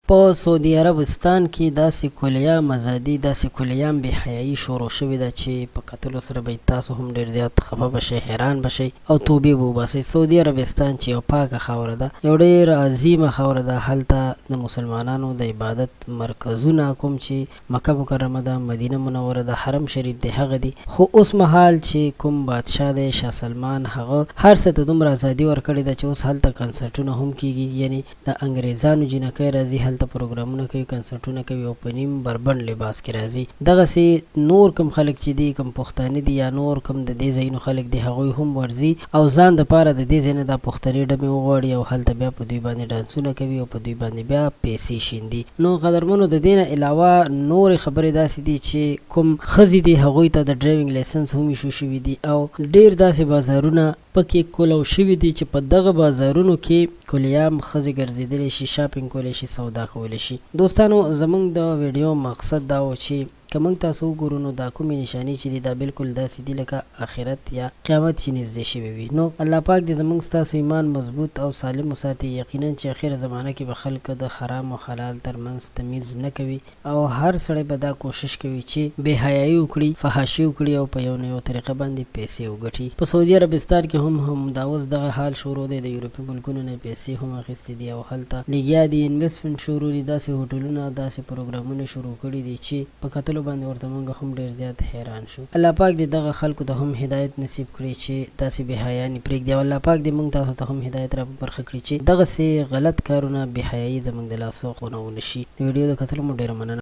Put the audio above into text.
په سعودي عربستان کې داسې کلیام ازادي داسې کلیام بې حیایي شروع شوې ده چې په کتلو سره به تاسو هم ډېر زیات خفه بشئ، حیران بشئ او توبې به وباسئ. سعودي عربستان چې یو پاکه خاوره ده، یو ډېر عظیمه خاوره ده. هلته د مسلمانانو د عبادت مرکزونه کوم چې مکه مکرمه ده، مدینه منوره ده، حرم شریف دی، هغه دي. خو اوس مهال چې کوم بادشاه دی شاه سلمان، هغه هر څه ته دومره ازادي ورکړې ده چې اوس هلته کنسرټونه هم کیږي، یعنی د انګریزانو جنکۍ راځي هلته پروګرامونه کوي، کنسرټونه کوي او په نیم بربند لباس کې راځي. دغسې نور کم خلک چې دي، کم پښتانه دي یا نور کم د دې ځایونو خلک دي، هغوی هم ورځي او ځان دپاره د دې ځای نه دا پښتني ډمې وغواړي او هلته بیا په دوی باندې ډانسونه کوي او په دوی باندې بیا پیسې شیندي. نو قدرمنو، د دې نه علاوه نورې خبرې داسې دي چې کوم ښځې دي هغوی ته د ډرایوینګ لایسنس هم ایشو شوي دي او ډېر داسې بازارونه پکې کولو شوي دي چې په دغه بازارونو کې کلیام ښځې ګرځېدلی شي، شاپینګ کولی شي، سودا کولی شي. دوستانو، زمونږ د ویډیو مقصد دا و چې که موږ تاسو وګورو نو دا کومې نشانې چې دي دا بالکل داسې دي لکه آخرت یا قیامت چې نږدې شوی وي. نو الله پاک دې زموږ ستاسو ایمان مضبوط او سالم وساتي. یقینا چې اخره زمانه کې به خلک د حرام او حلال ترمنځ تمیز نه کوي او هر سړی به دا کوشش کوي چې بې حیایي وکړي، فحاشي وکړي او په یو نه یو طریقه باندې پیسې وګټي. په سعودي عربستان کې هم دا اوس دغه حال شروع دی. د یورپي ملکونو نه پیسې هم اخیستې دي او هلته لګیا دي، انویسټمنټ شروع دي، داسې هوټلونه داسې پروګرامونه شروع کړي دي چې په کتلو باندې ورته موږ هم ډېر زیات حیران شو. الله پاک دې دغه خلکو ته هم هدایت نصیب کړي چې داسې بې حیایي پرېږدي او الله پاک دې موږ تاسو ته هم هدایت را په برخه کړي چې دغسې غلط کارونه بې حیایي زموږ د لاسو غونونه شي. د ویډیو د کتلو مو ډېره مننه.